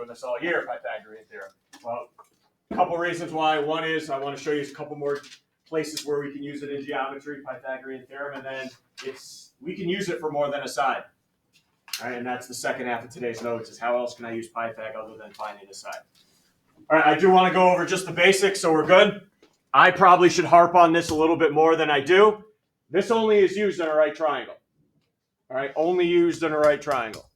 doing this all year, Pythagorean theorem. Well, a couple reasons why. One is I want to show you a couple more places where we can use it in geometry, Pythagorean theorem, and then we can use it for more than a side. All right, and that's the second half of today's notes, is how else can I use Pythag other than finding a side. All right, I do want to go over just the basics, so we're good. I probably should harp on this a little bit more than I do. This only is used in a right triangle. All right, only used in a right triangle.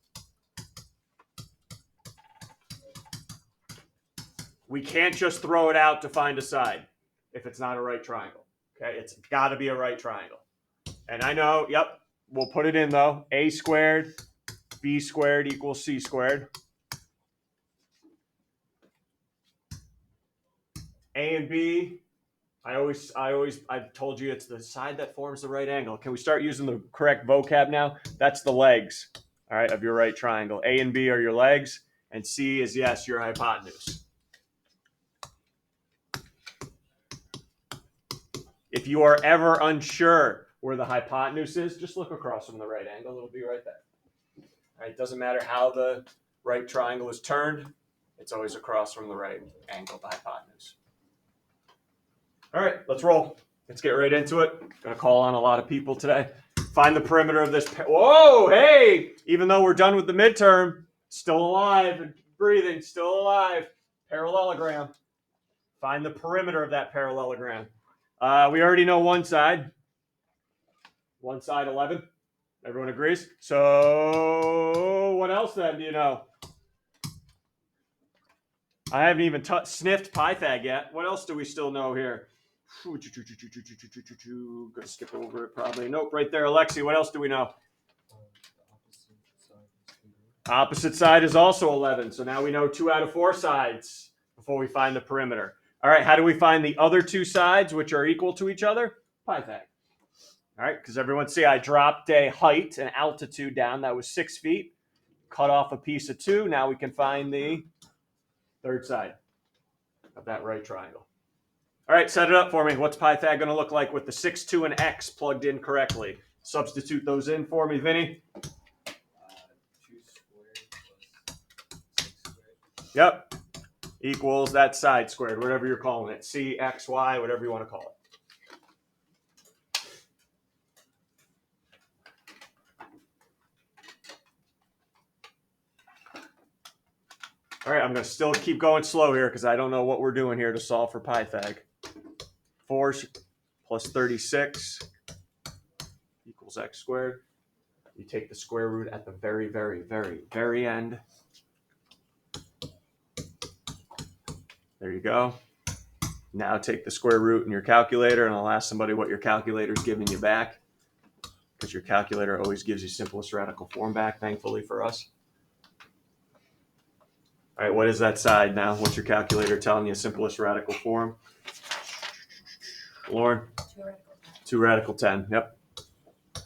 We can't just throw it out to find a side if it's not a right triangle. Okay, it's got to be a right triangle. And I know, yep, we'll put it in though. A squared, B squared equals C squared. A and B, I've told you it's the side that forms the right angle. Can we start using the correct vocab now? That's the legs, all right, of your right triangle. A and B are your legs, and C is, yes, your hypotenuse. If you are ever unsure where the hypotenuse is, just look across from the right angle. It'll be right there. All right, it doesn't matter how the right triangle is turned. It's always across from the right angle, the hypotenuse. All right, let's roll. Let's get right into it. Gonna call on a lot of people today. Find the perimeter of this. Whoa, hey! Even though we're done with the midterm, still alive and breathing, still alive. Parallelogram. Find the perimeter of that parallelogram. We already know one side. One side, 11. Everyone agrees? So what else then do you know? I haven't even sniffed Pythag yet. What else do we still know here? Gonna skip over it probably. Nope, right there. Alexi, what else do we know? Opposite side is also 11. So now we know 2 out of 4 sides before we find the perimeter. All right, how do we find the other 2 sides which are equal to each other? Pythag. All right, because everyone see I dropped a height and altitude down. That was 6 feet. Cut off a piece of 2. Now we can find the third side of that right triangle. All right, set it up for me. What's Pythag going to look like with the 6, 2, and x plugged in correctly? Substitute those in for me, Vinny. 2 squared plus 6 squared. Yep. Equals that side squared, whatever you're calling it. C, X, Y, whatever you want to call it. All right, I'm going to still keep going slow here because I don't know what we're doing here to solve for Pythag. 4 plus 36 equals x squared. You take the square root at the very, very, very, very end. There you go. Now take the square root in your calculator, and I'll ask somebody what your calculator is giving you back, because your calculator always gives you simplest radical form back, thankfully for us. All right, what is that side now? What's your calculator telling you? Simplest radical form? Lauren? 2 radical 10. Yep. All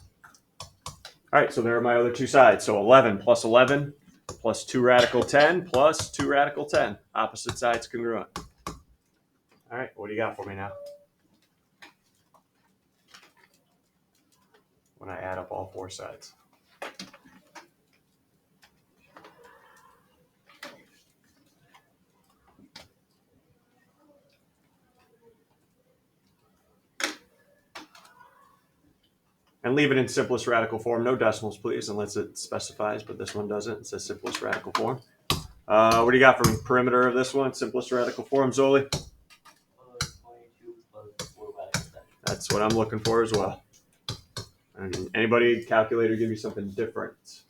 right, so there are my other 2 sides. So 11 plus 11 plus 2 radical 10 plus 2 radical 10. Opposite sides congruent. All right, what do you got for me now? When I add up all 4 sides. And leave it in simplest radical form. No decimals, please, unless it specifies, but this one doesn't. It says simplest radical form. What do you got for me? Perimeter of this one, simplest radical form, Zoli? 22 plus 4 radical 10. That's what I'm looking for as well. And anybody calculator give you something different?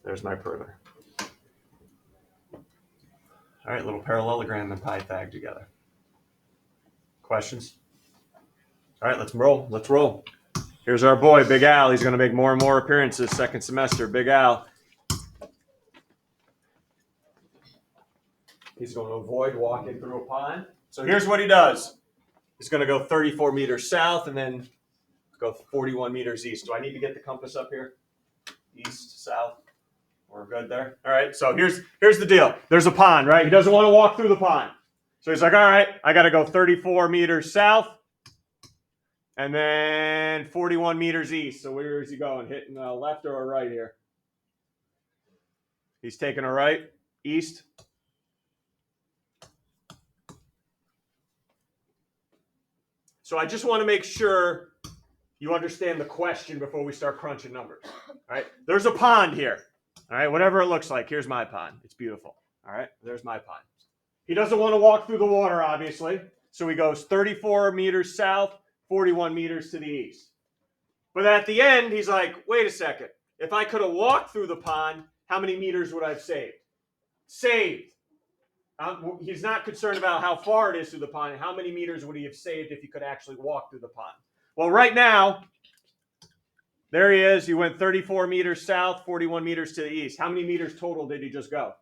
There's my perimeter. All right, little parallelogram and Pythag together. Questions? All right, let's roll. Let's roll. Here's our boy, Big Al. He's going to make more and more appearances second semester. Big Al. He's going to avoid walking through a pond. So here's what he does. He's going to go 34 meters south and then go 41 meters east. Do I need to get the compass up here? East, south. We're good there. All right, so here's the deal. There's a pond, right? He doesn't want to walk through the pond. So he's like, all right, I got to go 34 meters south and then 41 meters east. So where is he going? Hitting left or right here? He's taking a right, east. So I just want to make sure you understand the question before we start crunching numbers. All right, there's a pond here. All right, whatever it looks like. Here's my pond. It's beautiful. All right, there's my pond. He doesn't want to walk through the water, obviously. So he goes 34 meters south, 41 meters to the east. But at the end, he's like, wait a second. If I could have walked through the pond, how many meters would I have saved? Saved. He's not concerned about how far it is through the pond. How many meters would he have saved if he could actually walk through the pond? Well, right now, there he is. He went 34 meters south, 41 meters to the east. How many meters total did he just go?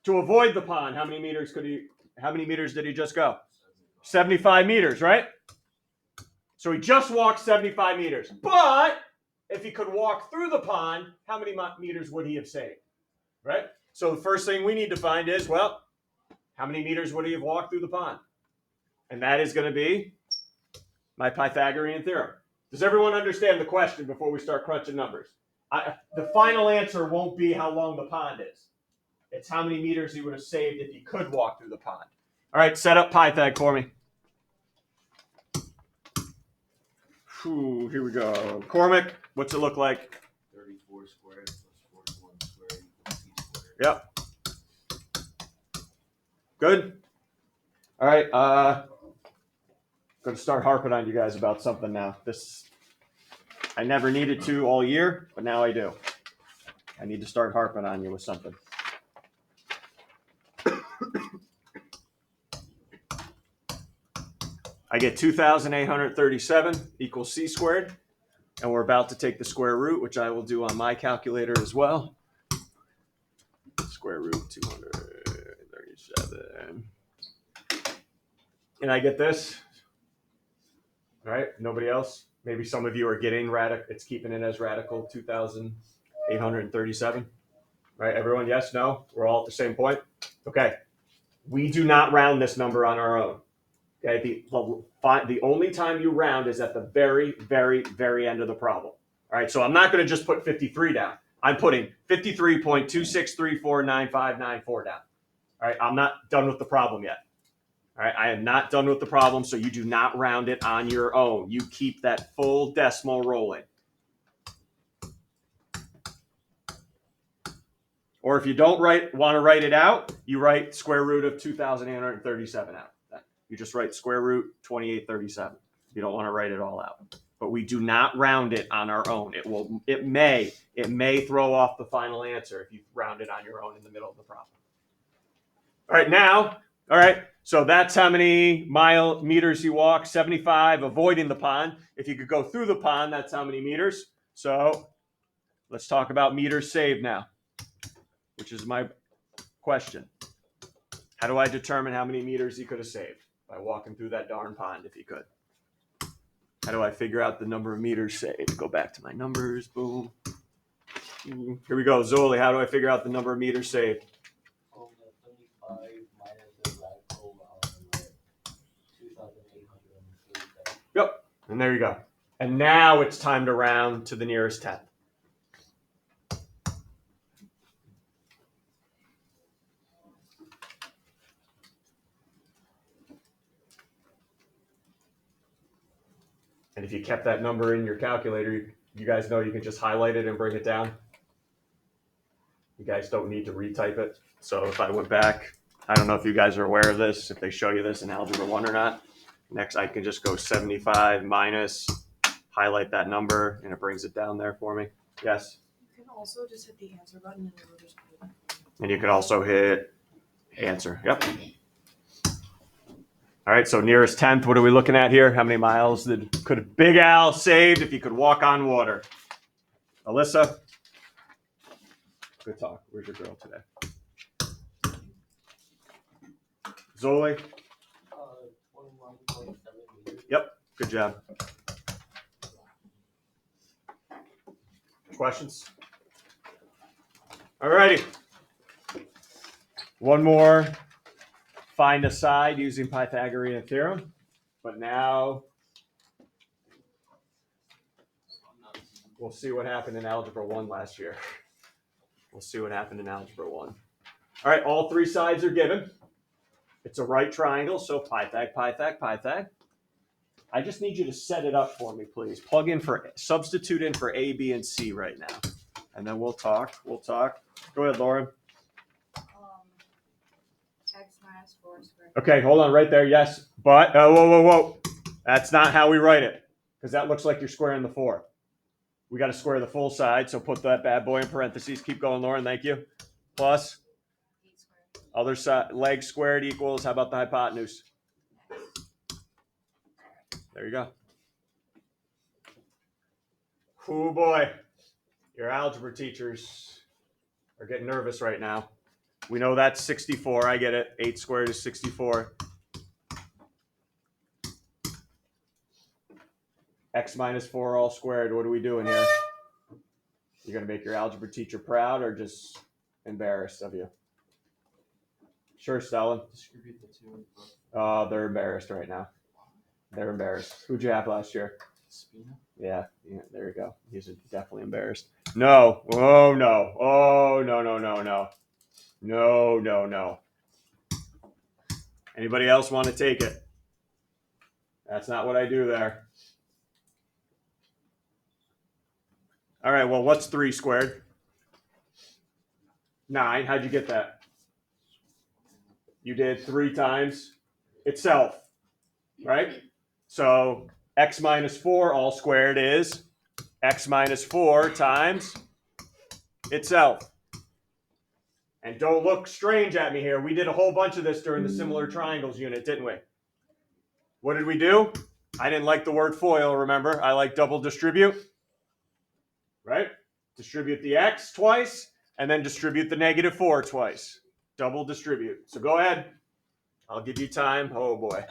To avoid the pond, how many meters did he just go? 75 meters, right? So he just walked 75 meters. But if he could walk through the pond, how many meters would he have saved? Right? So the first thing we need to find is, well, how many meters would he have walked through the pond? And that is going to be my Pythagorean theorem. Does everyone understand the question before we start crunching numbers? The final answer won't be how long the pond is. It's how many meters he would have saved if he could walk through the pond. All right, set up Pythag for me. Ooh, here we go. Cormac, what's it look like? 34 squared plus 41 squared equals c squared. Yep. Good. All right. Going to start harping on you guys about something now. I never needed to all year, but now I do. I need to start harping on you with something. I get 2,837 equals c squared, and we're about to take the square root, which I will do on my calculator as well. Square root 237. And I get this. All right, nobody else? Maybe some of you are getting radical. It's keeping it as radical 2,837. Right, everyone, yes, no? We're all at the same point? Okay. We do not round this number on our own. Okay, the only time you round is at the very, very, very end of the problem. All right, so I'm not going to just put 53 down. I'm putting 53.26349594 down. All right, I'm not done with the problem yet. All right, I am not done with the problem, so you do not round it on your own. You keep that full decimal rolling. Or if you don't want to write it out, you write square root of 2,837 out. You just write square root 2837. You don't want to write it all out. But we do not round it on our own. It may throw off the final answer if you round it on your own in the middle of the problem. All right, so that's how many meters you walk, 75, avoiding the pond. If you could go through the pond, that's how many meters. So let's talk about meters saved now, which is my question. How do I determine how many meters he could have saved? By walking through that darn pond if he could. How do I figure out the number of meters saved? Go back to my numbers. Boom. Here we go. Zoli, how do I figure out the number of meters saved? 75 minus the radical 2,837. Yep. And there you go. And now it's time to round to the nearest tenth. And if you kept that number in your calculator, you guys know you can just highlight it and bring it down. You guys don't need to retype it. So if I went back, I don't know if you guys are aware of this, if they show you this in Algebra 1 or not. Next, I can just go 75 minus, highlight that number, and it brings it down there for me. Yes? You can also just hit the answer button and it'll just put it. And you can also hit answer. Yep. All right, so nearest 10th, what are we looking at here? How many miles could Big Al saved if he could walk on water? Alyssa? Good talk. Where's your girl today? Zoli? 21.7 meters. Yep, good job. Questions? All righty. One more. Find a side using Pythagorean theorem. But now we'll see what happened in Algebra 1 last year. We'll see what happened in Algebra 1. All right, all three sides are given. It's a right triangle, so Pythag, Pythag, Pythag. I just need you to set it up for me, please. Substitute in for A, B, and C right now. And then we'll talk. Go ahead, Lauren. X minus 4 squared. Okay, hold on right there. Yes, but whoa. That's not how we write it, because that looks like you're squaring the 4. We got to square the full side, so put that bad boy in parentheses. Keep going, Lauren. Thank you. Plus 8 squared. other side, leg squared equals. How about the hypotenuse? There you go. Oh boy, your algebra teachers are getting nervous right now. We know that's 64. I get it. 8 squared is 64. X minus 4 all squared. What are we doing here? You're going to make your algebra teacher proud or just embarrassed of you? Sure, Stellan. Distribute the 2 and both. They're embarrassed right now. They're embarrassed. Who'd you have last year? Spina. Yeah, there you go. He's definitely embarrassed. No. Oh, no. Oh, no. Anybody else want to take it? That's not what I do there. All right, well, what's 3 squared? 9. How'd you get that? You did 3 times itself, right? So x minus 4 all squared is x minus 4 times itself. And don't look strange at me here. We did a whole bunch of this during the similar triangles unit, didn't we? What did we do? I didn't like the word FOIL, remember? I like double distribute, right? Distribute the x twice, and then distribute the negative 4 twice. Double distribute. So go ahead. I'll give you time. Oh, boy.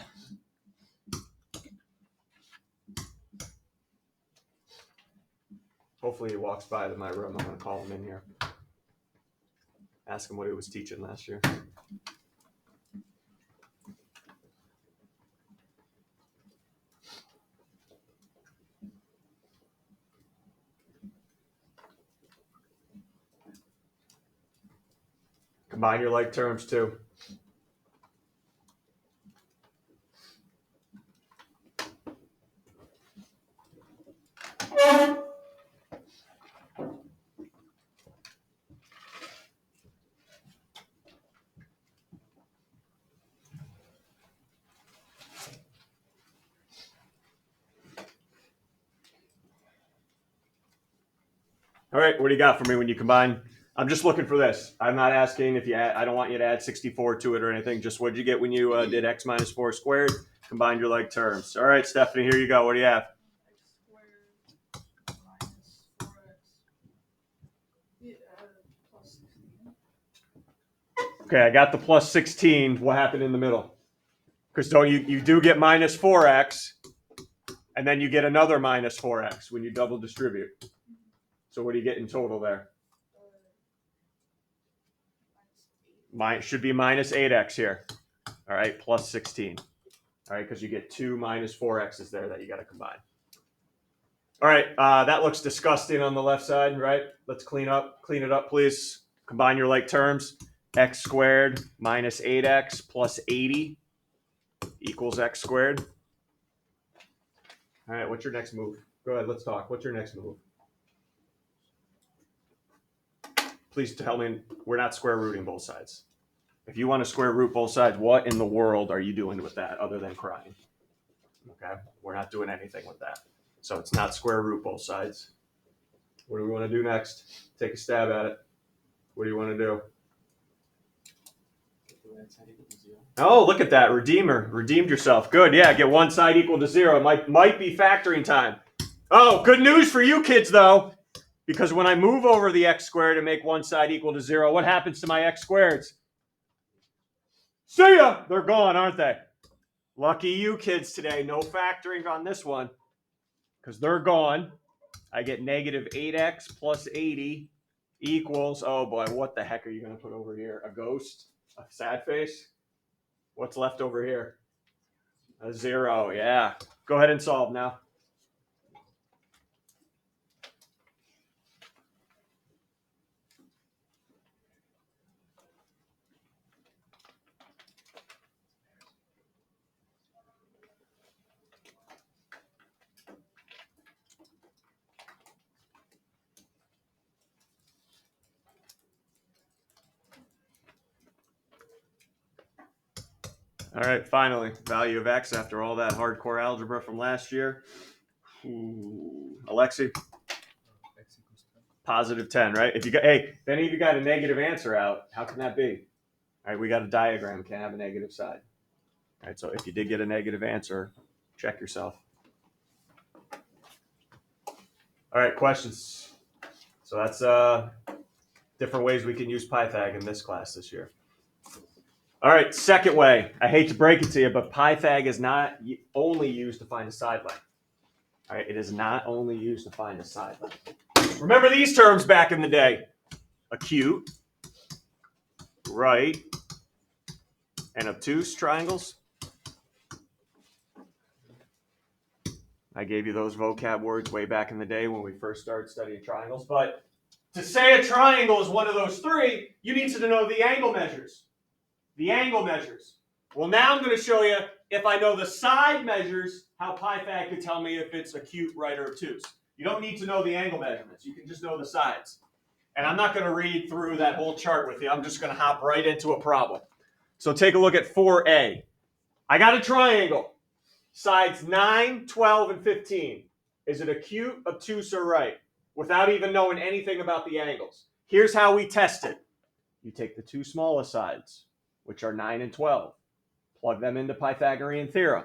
Hopefully he walks by my room. I'm going to call him in here. Ask him what he was teaching last year. Combine your like terms too. All right, what do you got for me when you combine? I'm just looking for this. I'm not asking if you add, I don't want you to add 64 to it or anything. Just what did you get when you did x minus 4 squared? Combined your like terms. All right, Stephanie, here you go. What do you have? X squared minus 4x. Yeah, plus 16. Okay, I got the plus 16. What happened in the middle? Because don't you do get minus 4x, and then you get another minus 4x when you double distribute. So what do you get in total there? Should be minus 8x here. All right, plus 16. All right, because you get 2 minus 4x's there that you got to combine. All right, that looks disgusting on the left side, right? Let's clean it up, please. Combine your like terms. X squared minus 8x plus 80 equals x squared. All right, what's your next move? Go ahead, let's talk. What's your next move? Please tell me we're not square rooting both sides. If you want to square root both sides, what in the world are you doing with that other than crying? Okay, we're not doing anything with that. So it's not square root both sides. What do we want to do next? Take a stab at it. What do you want to do? Oh, look at that. Redeemer. Redeemed yourself. Good. Yeah, get one side equal to 0. It might be factoring time. Oh, good news for you kids, though. Because when I move over the x squared and make one side equal to 0, what happens to my x squareds? See ya! They're gone, aren't they? Lucky you kids today. No factoring on this one. Because they're gone. I get negative 8x plus 80 equals, oh boy, what the heck are you going to put over here? A ghost? A sad face? What's left over here? A 0, yeah. Go ahead and solve now. All right, finally, value of x after all that hardcore algebra from last year. Alexi, X equals 10. positive 10, right? If any of you got a negative answer out, how can that be? All right, we got a diagram, can't have a negative side. All right, so if you did get a negative answer, check yourself. All right, questions. So that's different ways we can use Pythag in this class this year. All right, second way. I hate to break it to you, but Pythag is not only used to find a side length. All right, it is not only used to find a side length. Remember these terms back in the day: acute, right, and obtuse triangles. I gave you those vocab words way back in the day when we first started studying triangles. But to say a triangle is one of those three, you need to know the angle measures. The angle measures. Well, now I'm going to show you, if I know the side measures, how Pythag could tell me if it's acute, right, or obtuse. You don't need to know the angle measurements. You can just know the sides. And I'm not going to read through that whole chart with you. I'm just going to hop right into a problem. So take a look at 4A. I got a triangle. Sides 9, 12, and 15. Is it acute, obtuse, or right? Without even knowing anything about the angles. Here's how we test it. You take the two smallest sides, which are 9 and 12. Plug them into Pythagorean theorem.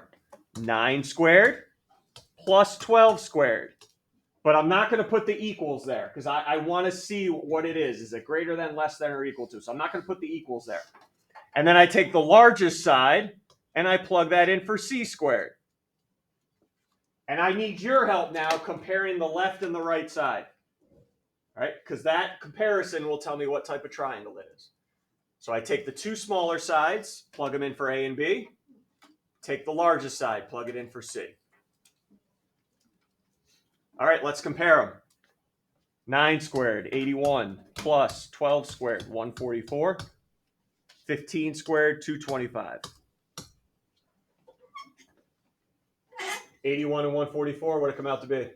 9 squared plus 12 squared. But I'm not going to put the equals there because I want to see what it is. Is it greater than, less than, or equal to? So I'm not going to put the equals there. And then I take the largest side and I plug that in for c squared. And I need your help now comparing the left and the right side. All right? Because that comparison will tell me what type of triangle it is. So I take the two smaller sides, plug them in for A and B. Take the largest side, plug it in for C. All right, let's compare them. 9 squared, 81, plus 12 squared, 144. 15 squared, 225. 81 and 144, what would it come out to be?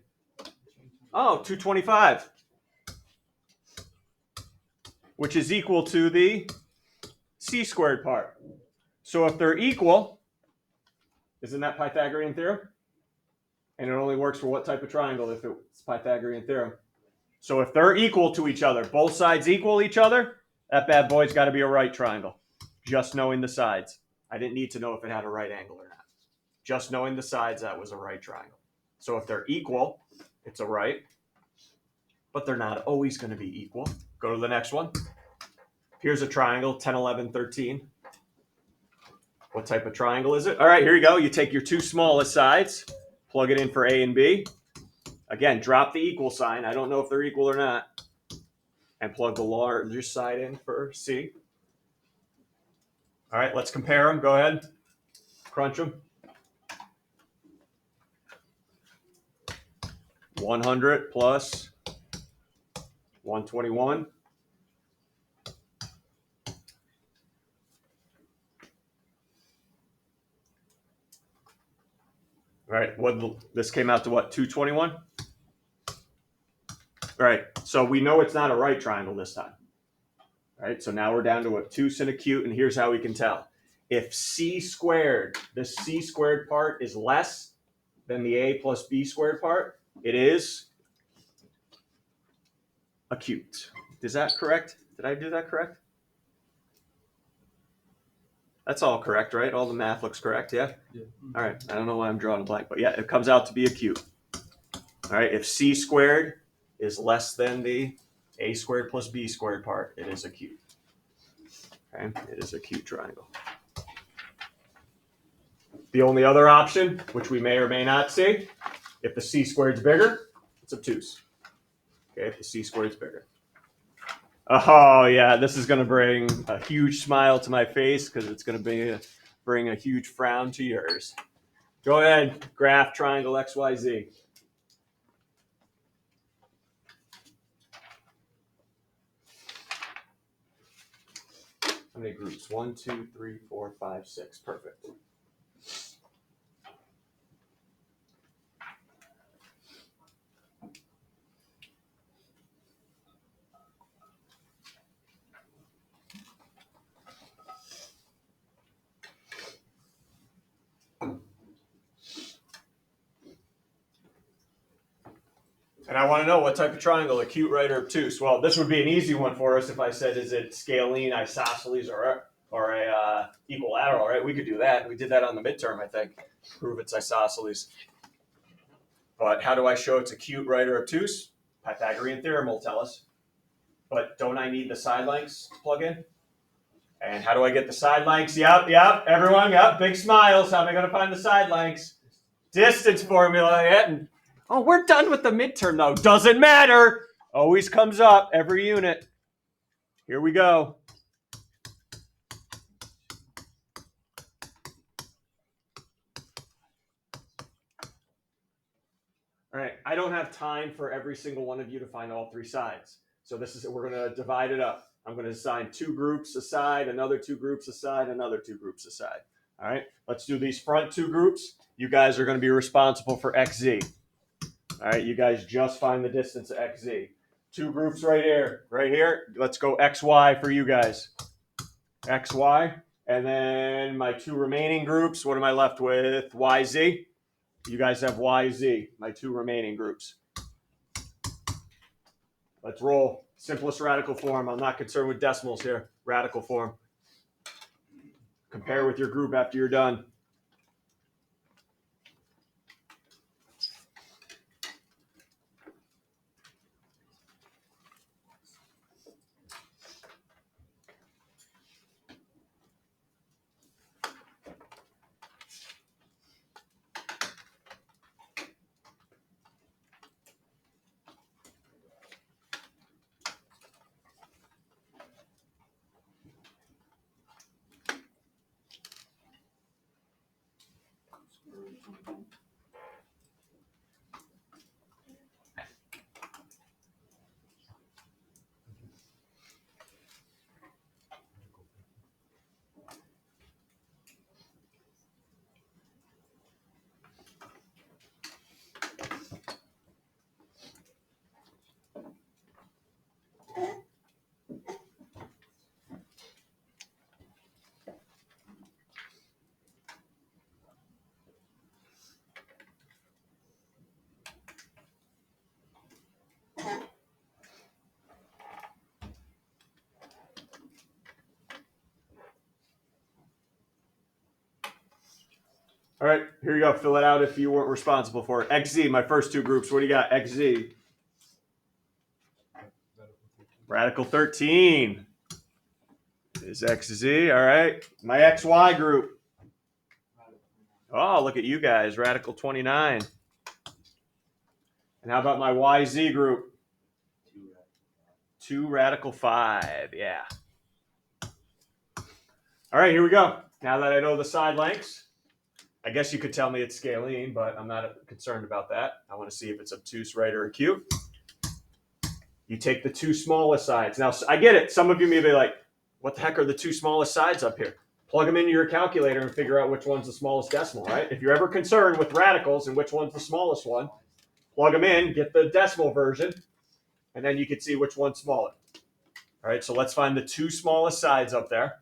Oh, 225. Which is equal to the c squared part. So if they're equal, isn't that Pythagorean theorem? And it only works for what type of triangle if it's Pythagorean theorem? So if they're equal to each other, both sides equal each other, that bad boy's got to be a right triangle. Just knowing the sides. I didn't need to know if it had a right angle or not. Just knowing the sides, that was a right triangle. So if they're equal, it's a right. But they're not always going to be equal. Go to the next one. Here's a triangle, 10, 11, 13. What type of triangle is it? All right, here you go. You take your two smallest sides, plug it in for A and B. Again, drop the equal sign. I don't know if they're equal or not. And plug the largest side in for C. All right, let's compare them. Go ahead. Crunch them. 100 plus 121. All right, this came out to what, 221? All right, so we know it's not a right triangle this time. All right, so now we're down to obtuse and acute, and here's how we can tell. If c squared, the c squared part is less than the a plus b squared part, it is acute. Is that correct? Did I do that correct? That's all correct, right? All the math looks correct, yeah? Yeah. All right, I don't know why I'm drawing a blank, but yeah, it comes out to be acute. All right, if c squared is less than the a squared plus b squared part, it is acute. Okay, it is a acute triangle. The only other option, which we may or may not see, if the c squared's bigger, it's obtuse. Okay, if the c squared's bigger. Oh yeah, this is going to bring a huge smile to my face because it's going to bring a huge frown to yours. Go ahead, graph triangle XYZ. How many groups? 1, 2, 3, 4, 5, 6. Perfect. And I want to know what type of triangle, acute, right, or obtuse. Well, this would be an easy one for us if I said, is it scalene, isosceles, or a equilateral, right? We could do that. We did that on the midterm, I think. Prove it's isosceles. But how do I show it's acute, right, or obtuse? Pythagorean theorem will tell us. But don't I need the side lengths to plug in? And how do I get the side lengths? Yep, everyone, big smiles. How am I going to find the side lengths? Distance formula, yeah. Oh, we're done with the midterm, though. Doesn't matter. Always comes up every unit. Here we go. All right, I don't have time for every single one of you to find all three sides. So we're going to divide it up. I'm going to assign 2 groups aside, another 2 groups aside, another 2 groups aside. All right, let's do these front 2 groups. You guys are going to be responsible for XZ. All right, you guys just find the distance of XZ. 2 groups right here. Let's go XY for you guys. XY. And then my 2 remaining groups, what am I left with? YZ. You guys have YZ, my 2 remaining groups. Let's roll. Simplest radical form. I'm not concerned with decimals here. Radical form. Compare with your group after you're done. All right, here you go. Fill it out if you weren't responsible for it. XZ, my first 2 groups. What do you got? XZ. Radical 13 is XZ. All right. My XY group. Oh, look at you guys. Radical 29. And how about my YZ group? 2 radical 5. Yeah. All right, here we go. Now that I know the side lengths, I guess you could tell me it's scalene, but I'm not concerned about that. I want to see if it's obtuse, right, or acute. You take the 2 smallest sides. Now, I get it. Some of you may be like, what the heck are the 2 smallest sides up here? Plug them into your calculator and figure out which one's the smallest decimal, right? If you're ever concerned with radicals and which one's the smallest one, plug them in, get the decimal version, and then you can see which one's smaller. All right, so let's find the 2 smallest sides up there.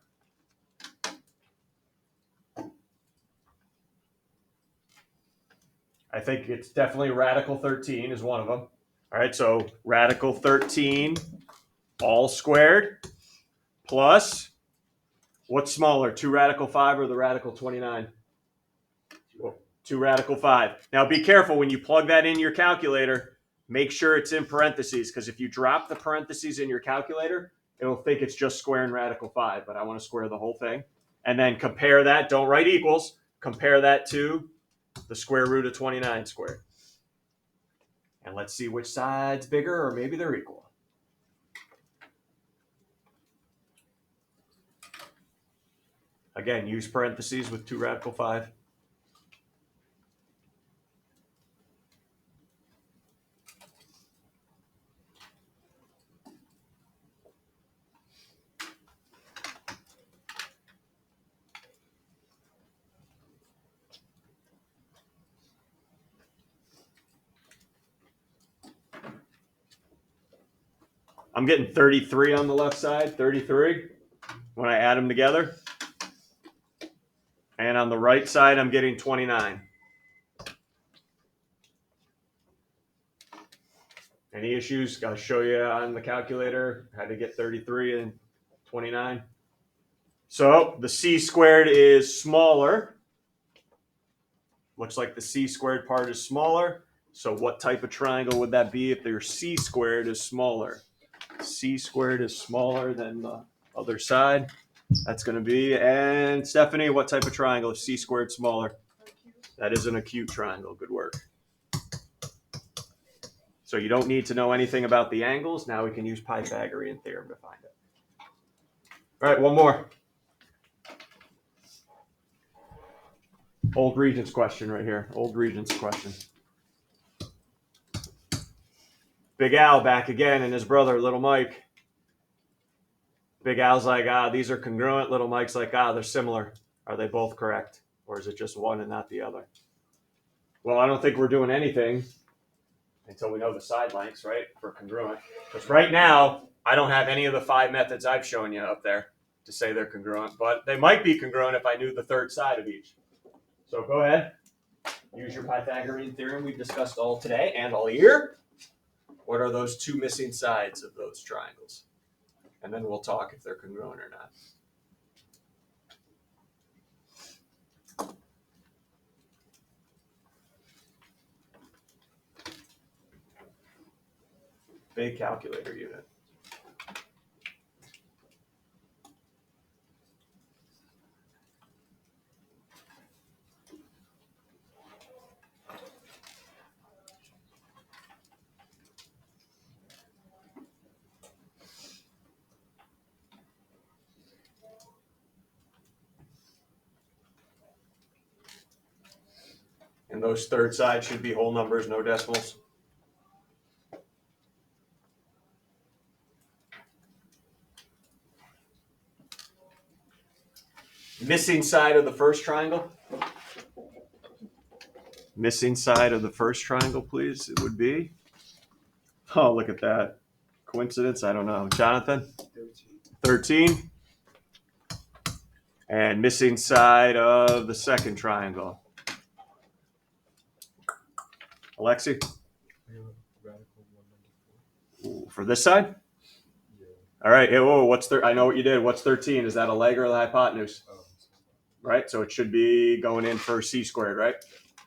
I think it's definitely radical 13 is one of them. All right, so radical 13 all squared plus, what's smaller, 2 radical 5 or the radical 29? 2 radical 5. Now be careful when you plug that in your calculator, make sure it's in parentheses, because if you drop the parentheses in your calculator, it'll think it's just squaring radical 5, but I want to square the whole thing. And then compare that, don't write equals, compare that to the square root of 29 squared. And let's see which side's bigger, or maybe they're equal. Again, use parentheses with 2 radical 5. I'm getting 33 on the left side, 33 when I add them together. And on the right side, I'm getting 29. Any issues? I'll show you on the calculator how to get 33 and 29. So the c squared is smaller. Looks like the c squared part is smaller. So what type of triangle would that be if their c squared is smaller? C squared is smaller than the other side. That's going to be, and Stephanie, what type of triangle is c squared smaller? That is an acute triangle. Good work. So you don't need to know anything about the angles. Now we can use Pythagorean theorem to find it. All right, one more. Old Regents question right here. Old Regents question. Big Al back again and his brother, Little Mike. Big Al's like, these are congruent. Little Mike's like, they're similar. Are they both correct? Or is it just one and not the other? Well, I don't think we're doing anything until we know the side lengths, right, for congruent. Because right now, I don't have any of the 5 methods I've shown you up there to say they're congruent, but they might be congruent if I knew the third side of each. So go ahead. Use your Pythagorean theorem we've discussed all today and all year. What are those 2 missing sides of those triangles? And then we'll talk if they're congruent or not. Big calculator unit. And those third sides should be whole numbers, no decimals. Missing side of the first triangle. Missing side of the first triangle, please. It would be. Oh, look at that. Coincidence? I don't know. Jonathan? 13. And missing side of the second triangle. Alexi? Ooh, for this side? Yeah. All right. Whoa, what's I know what you did. What's 13? Is that a leg or the hypotenuse? Right? So it should be going in for c squared, right?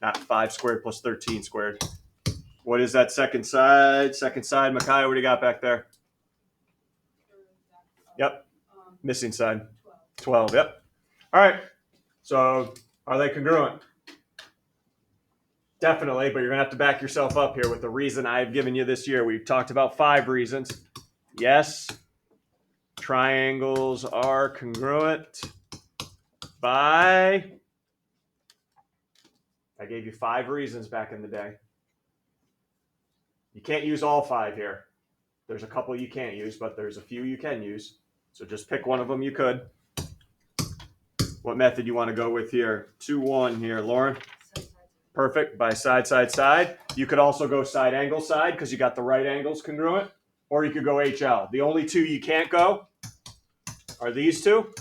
Not 5 squared plus 13 squared. What is that second side? Second side, Micaiah, what do you got back there? Yep. Missing side. 12, yep. All right. So are they congruent? Definitely, but you're going to have to back yourself up here with the reason I've given you this year. We've talked about 5 reasons. Yes, triangles are congruent by... I gave you 5 reasons back in the day. You can't use all 5 here. There's a couple you can't use, but there's a few you can use. So just pick one of them you could. What method you want to go with here? 2-1 here, Lauren. Perfect. By side, side, side. You could also go side, angle, side because you got the right angles congruent. Or you could go HL. The only 2 you can't go are these 2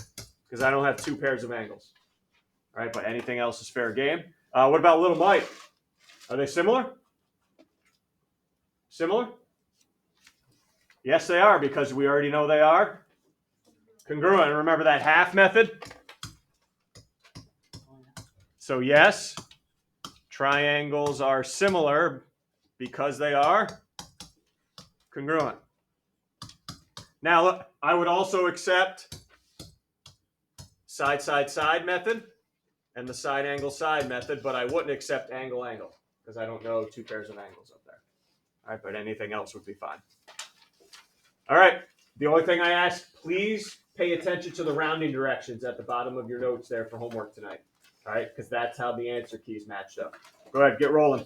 because I don't have 2 pairs of angles. All right, but anything else is fair game. What about little Mike? Are they similar? Similar? Yes, they are because we already know they are congruent. And remember that half method? So yes, triangles are similar because they are congruent. Now, look, I would also accept side, side, side method and the side, angle, side method, but I wouldn't accept angle, angle because I don't know 2 pairs of angles up there. All right, but anything else would be fine. All right, the only thing I ask, please pay attention to the rounding directions at the bottom of your notes there for homework tonight. All right, because that's how the answer keys matched up. Go ahead, get rolling.